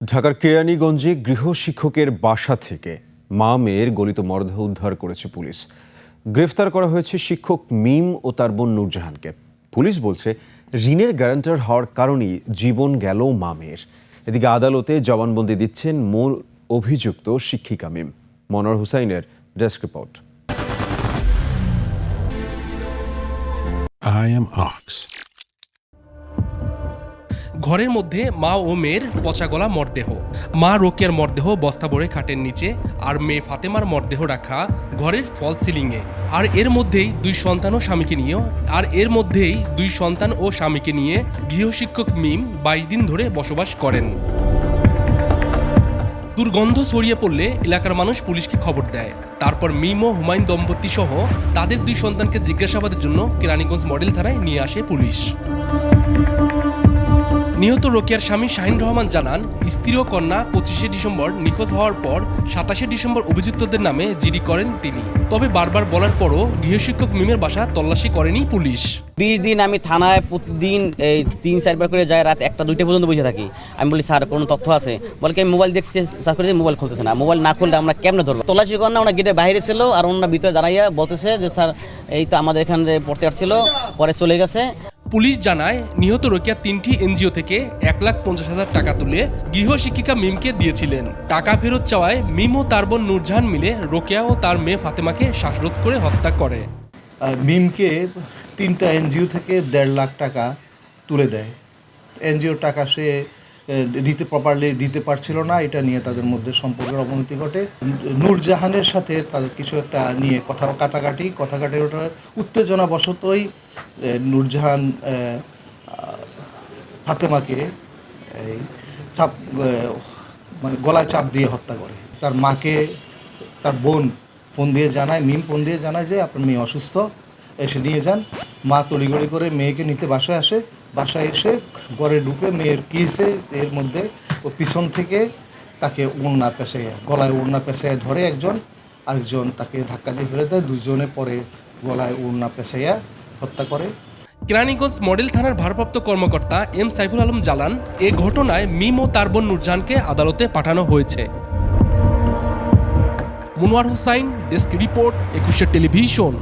ঢাকার কেরানীগঞ্জে গৃহশিক্ষকের বাসা থেকে মা মেয়ের গলিত মরদেহ উদ্ধার করেছে পুলিশ। গ্রেফতার করা হয়েছে শিক্ষক মিম ও তার বোন নূরজাহানকে। পুলিশ বলছে ঋণের গ্যারান্টার হওয়ার কারণেই জীবন গেল মা মেয়ের। এদিকে আদালতে জবানবন্দি দিচ্ছেন মূল অভিযুক্ত শিক্ষিকা মিম। মনোয়ার হুসাইনের desk report. I am Ox. ঘরের মধ্যে মা ও মেয়ের পচা গলা মরদেহ। মা রোকেয়ার মরদেহ বস্তা ভরে খাটের নিচে, আর মেয়ে ফাতেমার মরদেহ রাখা ঘরের ফল সিলিংয়ে। আর এর মধ্যেই দুই সন্তান ও স্বামীকে নিয়ে গৃহশিক্ষক মিম 22 দিন ধরে বসবাস করেন। দুর্গন্ধ ছড়িয়ে পড়লে এলাকার মানুষ পুলিশকে খবর দেয়। তারপর মিম ও হুমায়ুন দম্পতি সহ তাদের দুই সন্তানকে জিজ্ঞাসাবাদের জন্য কেরানীগঞ্জ মডেল থানায় নিয়ে আসে পুলিশ। নিহত রোকেয়ার স্বামী শাহিন রহমান জানান, স্ত্রী ও কন্যা 25শে ডিসেম্বর নিখোঁজ হওয়ার পর 27শে ডিসেম্বর অভিযুক্তদের নামে জিডি করেন তিনি। তবে বারবার বলার পরও গৃহশিক্ষক মিমের বাসা তল্লাশি করেনি পুলিশ। 20 দিন আমি থানায় প্রতিদিন এই 3-4 বার করে যাই, রাত 1টা-2টা পর্যন্ত বসে থাকি। আমি বলি, স্যার কোনো তথ্য আছে? বলে কি আমি মোবাইল দেখছি, সার্চ করেছি, মোবাইল খুলতেছে না। মোবাইল না খুললে আমরা কেমনে ধরবো? তল্লাশি করেন না, ওনার গেটের বাইরে ছিল, আর ওনার ভিতরে দাঁড়াইয়া বলতেছে যে স্যার এই তো আমাদের এখানে পড়তে আসছিল, পরে চলে গেছে। পুলিশ জানায়, নিহত রোকেয়া 3টি এনজিও থেকে 1,50,000 টাকা তুলে গৃহশিক্ষিকা মিমকে দিয়েছিলেন। টাকা ফেরত চাওয়ায় মিম ও তার বোন নূরজাহান মিলে রোকেয়া ও তার মেয়ে ফাতেমাকে শ্বাসরোধ করে হত্যা করে। মিমকে 3টা এনজিও থেকে 1.5 লাখ টাকা তুলে দেয়। এনজিওর টাকা সে প্রপারলি দিতে পারছিল না, এটা নিয়ে তাদের মধ্যে সম্পর্কের অবনতি ঘটে। নূরজাহানের সাথে তাদের কিছু একটা নিয়ে কাটাকাটি ওটার উত্তেজনাবশতই নূরজাহান ফাতেমাকে এই চাপ মানে গলায় চাপ দিয়ে হত্যা করে। তার মাকে তার বোন ফোন দিয়ে জানায়, মিম ফোন দিয়ে জানায় যে আপনার মেয়ে অসুস্থ, এসে নিয়ে যান। মা তড়িঘড়ি করে মেয়েকে নিতে বাসায় আসে। বাসায় এসে ঘরে ঢুকে মেয়ের কী হয়েছে এর মধ্যে ও পিছন থেকে তাকে গলায় ওড়না পেঁচাইয়া ধরে একজন, আরেকজন তাকে ধাক্কা দিয়ে ফেলে দেয়। দুজনে পরে গলায় ওড়না পেঁচাইয়া হত্যা করে। কেরানীগঞ্জ মডেল থানার ভারপ্রাপ্ত কর্মকর্তা এম সাইফুল আলম জানান, এ ঘটনায় মিম ও তার বোন নূরজাহানকে আদালতে পাঠানো হয়েছে। Monowar Hussain, desk report, 21 television.